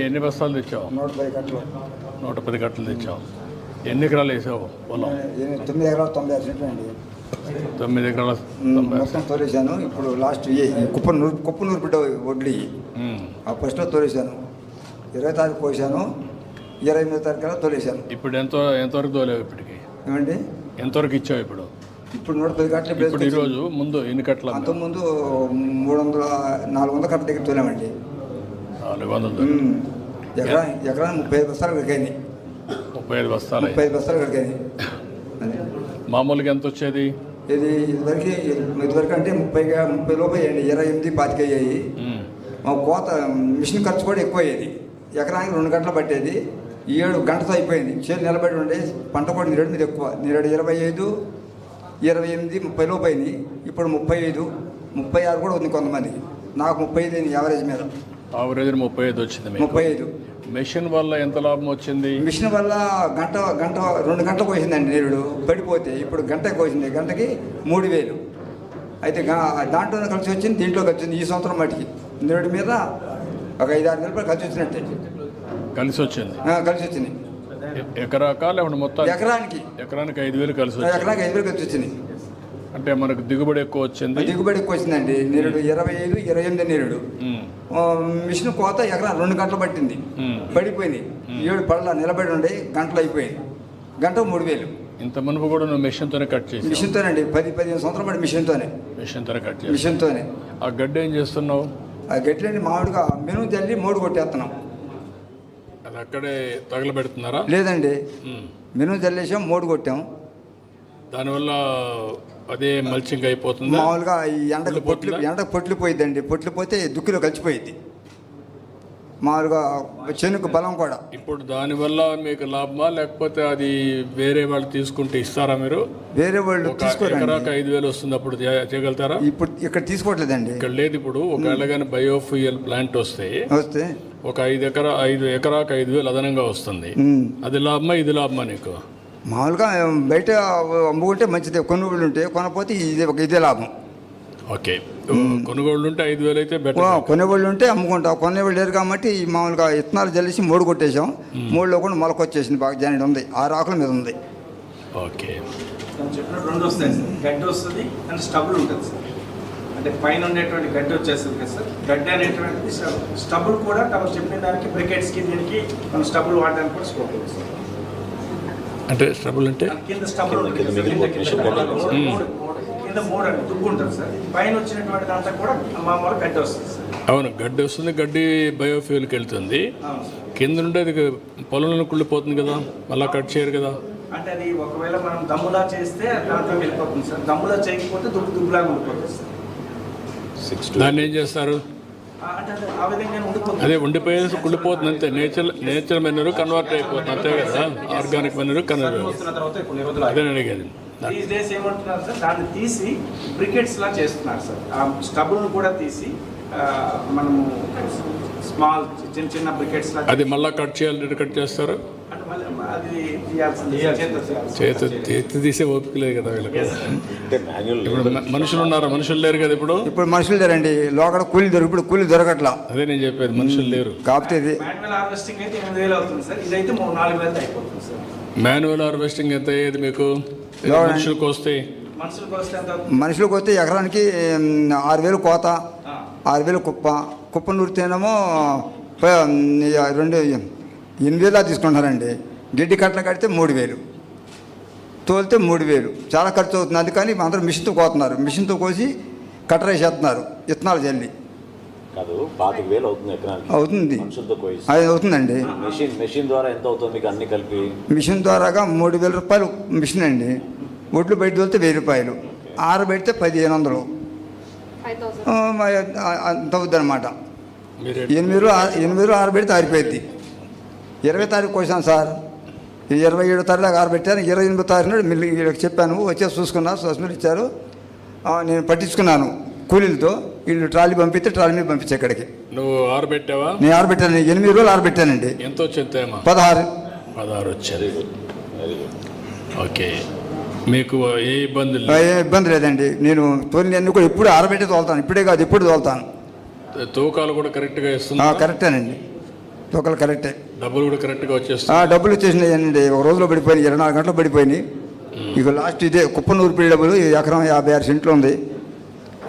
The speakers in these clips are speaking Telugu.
ఎన్ని బస్తాలు తెచ్చావు? 110 కట్టలు. 110 కట్టలు తెచ్చావు. ఎన్ని ఎకరాలు వేసావు పొలం? 9 ఎకరాలు 96 సెంట్లు అండి. 9 ఎకరాల మొత్తం తోలేశాను. ఇప్పుడు లాస్ట్ కుప్ప నూరు బిడ్డ వడ్లు ఆ ఫస్ట్లో తోలేశాను. 20 తారీఖు పోసాను, 28 తారీఖు తోలేశాను. ఇప్పుడు ఎంతవరకు తోలేవు? ఇప్పటికి ఏమండి ఎంతవరకు ఇచ్చావు? ఇప్పుడు 110 కట్టలు. ఇప్పుడు ఈరోజు ముందు ఎన్ని కట్టలు? అంతకుముందు 400 కట్టల దగ్గర తోలామండి. 400 ఎకరానికి 35 బస్తాలు కడిగాయి. 35 బస్తాలు. 35 బస్తాలు కడిగాయి. మామూలుగా ఎంత వచ్చేది? ఇదివరకు అంటే 30 లోపు అయ్యండి. 28, 25 అయ్యాయి. మా కోత మిషన్ ఖర్చు కూడా ఎక్కువ అయ్యేది. ఎకరానికి 2 గంటలు పట్టేది. 7 గంటతో అయిపోయింది. చేలు నిలబడి ఉండే పంట కూడా నీరడు మీద ఎక్కువ. నీరడు 25, 28, 30 లోపు అయింది. ఇప్పుడు 35, 36 కూడా ఉంది కొంతమందికి. నాకు 35 అయింది యావరేజ్ మీద. యావరేజ్ 35 వచ్చింది. 35. మెషిన్ వల్ల ఎంత లాభం వచ్చింది? మిషన్ వల్ల గంట 2 గంటలు కోసిందండి నీరుడు పడిపోతే. ఇప్పుడు గంట కోసింది, గంటకి 3000. అయితే దాంట్లోనే కలిసి వచ్చింది, దీంట్లో వచ్చింది. ఈ సంవత్సరం మటుకి నీరుడి మీద ఒక 5-6 రూపాయలు కలిసి వచ్చినట్టే. కలిసి వచ్చింది. ఎకరాకా లేకుంటే మొత్తం? ఎకరానికి 5,000 కలిసి వచ్చింది. ఎకరానికి 5,000 కలిసి వచ్చింది. అంటే మనకు దిగుబడి ఎక్కువ వచ్చింది. దిగుబడి ఎక్కువ వచ్చిందండి. నీరుడు 25, 28 నీరుడు. మిషన్ కోత ఎకరా 2 గంటలు పట్టింది. పడిపోయింది. 7 పళ్ళ నిలబడి ఉండే గంటలు అయిపోయింది. గంట 3000. ఇంత మునుపు కూడా నువ్వు మిషన్తోనే కట్ చేసి? మిషన్తోనండి. 10-15 సంవత్సరాలు పడి మిషన్తోనే కట్ చేసి. మిషన్తోనే. ఆ గడ్డి ఏం చేస్తున్నావు? ఆ గడ్డి మామిడిగా మెను తల్లి మోడు కొట్టేస్తున్నాం. అది అక్కడే తగలబెడుతున్నారా? లేదండి, మెను చల్లేసాం, మోడు కొట్టాం. దానివల్ల అదే మల్చింగ్ అయిపోతుంది. మామూలుగా ఈ ఎండకు పొట్లు పోయిద్దండి. పొట్లు పోతే దుక్కిలో కలిసిపోయిద్ది. మామూలుగా చెనుకు బలం కూడా. ఇప్పుడు దానివల్ల మీకు లాభమా లేకపోతే అది వేరే వాళ్ళు తీసుకుంటే ఇస్తారా? మీరు వేరే వాళ్ళు తీసుకోరా? 5,000 వస్తుంది, అప్పుడు చేయగలుగుతారా? ఇప్పుడు ఇక్కడ తీసుకోవట్లేదండి. ఇక్కడ లేదు. ఇప్పుడు ఒకవేళ కానీ బయోఫ్యూయల్ ప్లాంట్ వస్తే ఒక 5 ఎకరాకు 5,000 అదనంగా వస్తుంది. అది లాభమా ఇది లాభమా నీకు? మామూలుగా బయట అమ్ముకుంటే మంచిదే. కొనుగోళ్ళు ఉంటే కొనపోతే ఇదే లాభం. ఓకే, కొనుగోళ్ళు ఉంటే 5,000 అయితే బెటర్. కొనుగోళ్ళు ఉంటే అమ్ముకుంటాం. కొనుగోళ్ళు లేరు కాబట్టి మామూలుగా ఇత్తనాలు జల్లేసి మోడు కొట్టేసాం. మోడులో కూడా మొలకొచ్చేసింది. బాగా జాయిన్ ఉంది. 6 ఆకుల మీద ఉంది. ఓకే, చెప్పినట్టు 2 వస్తాయి సార్. గడ్డి వస్తుంది అండ్ స్టబుల్ ఉంటుంది సార్. అంటే పైన ఉండేటువంటి గడ్డి వచ్చేస్తుంది కదా సార్. గడ్డి అనేటువంటిది స్టబుల్ కూడా మనం చెప్పిన దానికి బ్రికెట్స్కి దీనికి మనం స్టబుల్ వాడడానికి కూడా స్కోప్ ఉంది సార్. అంటే స్టబుల్ అంటే కింద స్టబుల్ కింద మోడ్ అంటే దుగ్గు ఉంటుంది సార్. పైన వచ్చినటువంటి దాంట్లో కూడా మామూలు గడ్డి వస్తుంది సార్. అవును, గడ్డి వస్తుంది. గడ్డి బయోఫ్యూల్కి వెళ్తుంది. కింద నుండి అది పొలంలో కుళ్ళిపోతుంది కదా, మళ్ళీ కట్ చేయరు కదా. అంటే అది ఒకవేళ మనం దమ్ములా చేస్తే దాంట్లోకి వెళ్ళిపోతుంది సార్. దమ్ములా చేయకపోతే దుబ్బులాగా ఉండిపోతుంది సార్. దాన్ని ఏం చేస్తారు? అదే ఉండిపోయేసి కుళ్ళిపోతుంది అంతే. నేచర్ మెనూరు కన్వర్ట్ అయిపోతుంది అంతే కదా. Organic manure convert. అదే అడిగేది. దీస్ డేస్ ఏమంటున్నారు సార్, దాన్ని తీసి బ్రికెట్స్ లా చేస్తున్నారు సార్. ఆ స్టబుల్ని కూడా తీసి మనము స్మాల్ చిన్న బ్రికెట్స్ లా. అది మళ్ళీ కట్ చేయాలి. కట్ చేస్తారు. అది చేతి తీసే ఓపిక లేదు కదా వీళ్ళకి. ఇప్పుడు మనుషులు ఉన్నారు, మనుషులు లేరు కదా. ఇప్పుడు మనుషులు లేరండి. లోకడ కూలి ఇప్పుడు కూలి దొరకట్లా. అదే నేను చెప్పేది, మనుషులు లేరు. కాకపోతే ఇది మాన్యువల్ హార్వెస్టింగ్ అయితే 8,000 అవుతుంది సార్. ఇదైతే 3-4,000 అయిపోతుంది సార్. మాన్యువల్ హార్వెస్టింగ్ ఎంత అయ్యేది మీకు? మనుషులకు వస్తే మనుషులకు వస్తే ఎకరానికి 6,000 కోత, 6,000 కుప్ప నూరితేనేమో 8,000 తీసుకుంటున్నారండి. గిడ్డి కట్టలు కడితే 3,000, తోలితే 3,000. చాలా ఖర్చు అవుతుంది. అందుకని అందరూ మిషన్తో కోతున్నారు. మిషన్తో కోసి కట్టర వేసేస్తున్నారు ఇత్తనాలు జల్లి. అవుతుంది, అది అవుతుందండి. మెషిన్ ద్వారా ఎంత అవుతుంది అన్ని కలిపి? మిషన్ ద్వారాగా 3,000 రూపాయలు మిషన్ అండి. ఒడ్లు బయట తోలితే 1,000 రూపాయలు, ఆరబెడితే 1,500 అంత అవుద్ది అనమాట. 8 ఆరబెడితే ఆరిపోయింది. 20 తారీఖు కోసాను సార్. 27 తారీఖు దాకా ఆరబెట్టాను. 28 తారీఖు నాడు మిల్లి చెప్పాను, వచ్చేసి చూసుకున్నారు. సస్మిల్ ఇచ్చారు. నేను పట్టించుకున్నాను కూలీలతో. వీళ్ళు ట్రాలీ పంపిస్తే ట్రాలీ మీద పంపించే ఇక్కడికి. నువ్వు ఆరబెట్టావా? నేను ఆరబెట్టాను. 8 రోజులు ఆరబెట్టానండి. ఎంత వచ్చింది? 16 వచ్చారు. ఓకే, మీకు ఏ ఇబ్బంది లేదండి. నేను తోలినన్ని కూడా ఎప్పుడు ఆరబెట్టి తోలుతాను. ఇప్పుడే కాదు, ఎప్పుడు తోలుతాను. తూకాలు కూడా కరెక్ట్గా ఇస్తుంది, కరెక్టేనండి, తూకలు కరెక్టే. డబ్బులు కూడా కరెక్ట్గా వచ్చేస్తుంది. డబ్బులు వచ్చేసినాయండి, ఒక రోజులో పడిపోయినాయి, 24 గంటలు పడిపోయినాయి. ఇక లాస్ట్ ఇదే కుప్పనూరు డబ్బులు ఎకరం 56 సెంట్లు ఉంది,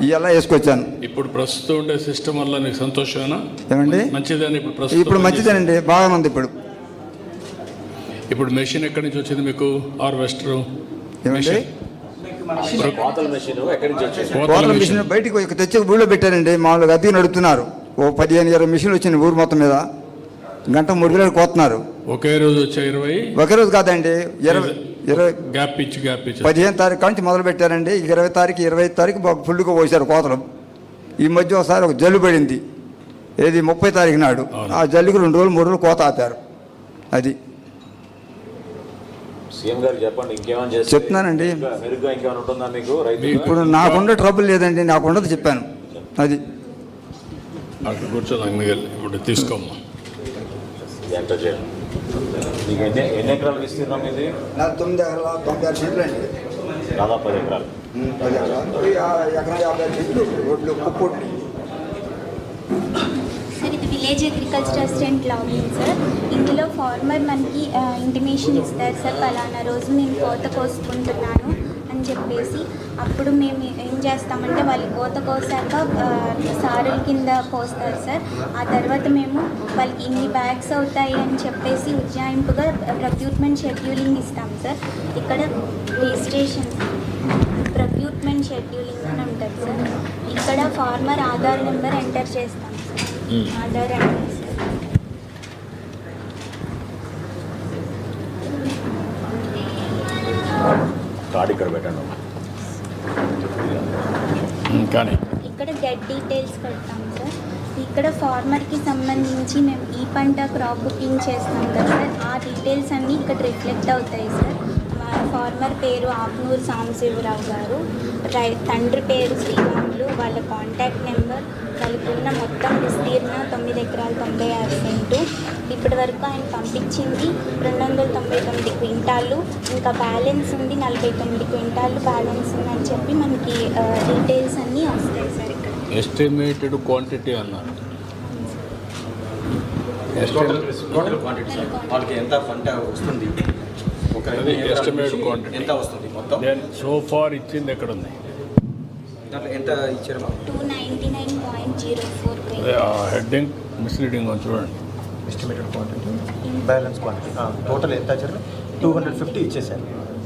ఇవల్ల వేసుకొచ్చాను. ఇప్పుడు ప్రస్తుతం ఉండే సిస్టమ్ వల్ల నీకు సంతోషమేనా? ఏమండి మంచిదని ఇప్పుడు ప్రస్తుతం ఇప్పుడు మంచిదేనండి, బాగానే ఉంది. ఇప్పుడు మెషిన్ ఎక్కడి నుంచి వచ్చింది మీకు? హార్వెస్టర్ ఏమండి కోతల మెషిన్ ఎక్కడి నుంచి వచ్చింది? కోతల మిషన్ బయటికి తెచ్చి ఊళ్ళో పెట్టారండి, మామూలుగా అద్దె నడుపుతున్నారు. ఓ 15-20 మిషన్లు వచ్చినాయి ఊరు మొత్తం మీద, గంట 3 కిలోలు కోతున్నారు. ఒకే రోజు వచ్చే 20? ఒకే రోజు కాదండి, 20 గ్యాప్ ఇచ్చి 15 తారీఖు నుంచి మొదలు పెట్టారండి. 20 తారీఖు 25 తారీఖు బాగా ఫుల్గా పోసారు కోతలు. ఈ మధ్య ఒకసారి ఒక జల్లు పడింది, ఏది 30 తారీఖు నాడు. ఆ జల్లుకి 2 రోజులు 3 రోజులు కోత ఆపారు. అది సీఎం గారు చెప్పండి, ఇంకేమైనా చేస్తే చెప్తున్నానండి. మెరుగ్గా ఇంకేమైనా ఉంటుందా మీకు రైతు? ఇప్పుడు నాకుండే ట్రబుల్ లేదండి, నాకుండదు చెప్పాను. అది అక్కడ కూర్చోదాం మిగిలి. ఇప్పుడు తీసుకోమ్మా. ఎంటర్ చేయండి. మీకు ఎన్ని ఎకరాలు విస్తీర్ణం ఇది? 9 ఎకరాల 96 సెంట్లు అండి, దాదాపు 10 ఎకరాలు. 10 ఎకరాలు, ఎకరం 50 సెంట్లు రోడ్లు కుప్పొట్టి. సార్ ఇది village agriculture assistant login sir. ఇందులో ఫార్మర్ మనకి ఇంటిమేషన్ ఇస్తారు సార్, పలానా రోజు నేను కోత కోసుకుంటున్నాను అని చెప్పేసి. అప్పుడు మేము ఏం చేస్తామంటే వాళ్ళు కోత కోసాక సారుల కింద కోస్తారు సార్. ఆ తర్వాత మేము వాళ్ళకి ఇన్ని బ్యాగ్స్ అవుతాయి అని చెప్పేసి ఉజ్జాయింపుగా ప్రొక్యూర్మెంట్ షెడ్యూలింగ్ ఇస్తాం సార్. ఇక్కడ రిజిస్ట్రేషన్ ప్రొక్యూర్మెంట్ షెడ్యూలింగ్ అని ఉంటుంది సార్. ఇక్కడ ఫార్మర్ ఆధార్ నెంబర్ ఎంటర్ చేస్తాం sir. Aadhaar enter sir. Card ఇక్కడ పెట్టండి. కానీ ఇక్కడ గెట్ డీటెయిల్స్ పెడతాం సార్. ఇక్కడ ఫార్మర్కి సంబంధించి మేము ఈ పంట క్రాప్ బుకింగ్ చేస్తాం కదా సార్, ఆ డీటెయిల్స్ అన్నీ ఇక్కడ రిఫ్లెక్ట్ అవుతాయి సార్. మా ఫార్మర్ పేరు ఆకునూరు సాంబశివరావు గారు, తండ్రి పేరు శ్రీరాములు, వాళ్ళ కాంటాక్ట్ నెంబర్, వాళ్ళకి ఉన్న మొత్తం విస్తీర్ణ 9 ఎకరాల 96 సెంటు. ఇప్పటి వరకు ఆయన పంపించింది 299 క్వింటాలు, ఇంకా బ్యాలెన్స్ ఉంది 49 క్వింటాలు బ్యాలెన్స్ ఉందని చెప్పి మనకి డీటెయిల్స్ అన్నీ వస్తాయి సార్. ఇక్కడ ఎస్టిమేటెడ్ క్వాంటిటీ అన్నారు. టోటల్ క్వాంటిటీ సార్, వాళ్ళకి ఎంత పంట వస్తుంది, ఒక ఎస్టిమేటెడ్ క్వాంటిటీ ఎంత వస్తుంది మొత్తం, సో ఫార్ ఇచ్చింది ఎక్కడ ఉంది? దాంట్లో ఎంత ఇచ్చారు? 299.04 హెడ్డింగ్ మిస్లీడింగ్ చూడండి. Estimated quantity, balance quantity, total ఎంత ఇచ్చారు? 250 ఇచ్చేసారు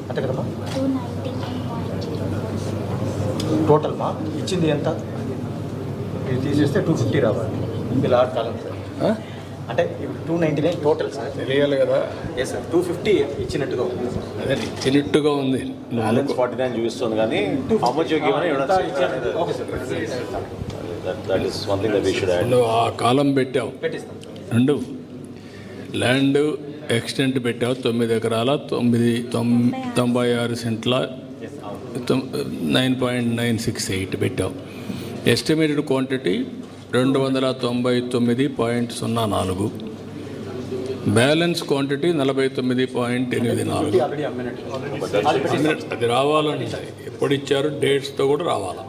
అంతే కదమ్మా? 299.04 టోటల్ మా ఇచ్చింది ఎంత? ఇది తీసేస్తే 250 రావాలి. ఇలా కాలం సార్, అంటే ఇప్పుడు 299 టోటల్ సార్. తెలియాలి కదా. ఏ సార్ 250 ఇచ్చినట్టుగా ఉంది. అదే ఇచ్చినట్టుగా ఉంది. బ్యాలెన్స్ 49 చూపిస్తుంది కానీ how much you given okay sir, that is one thing that we should add. నువ్వు ఆ కాలం పెట్టావు, పెట్టిస్తాం. 2 ల్యాండ్ ఎక్స్టెంట్ పెట్టావు, 9 ఎకరాల 96 సెంట్ల 9.968 పెట్టావు. Estimated quantity 299.04. Balance quantity 49.84. Already అమ్మినట్టు అది రావాలంటే ఎప్పుడు ఇచ్చారు డేట్స్తో కూడా రావాలి.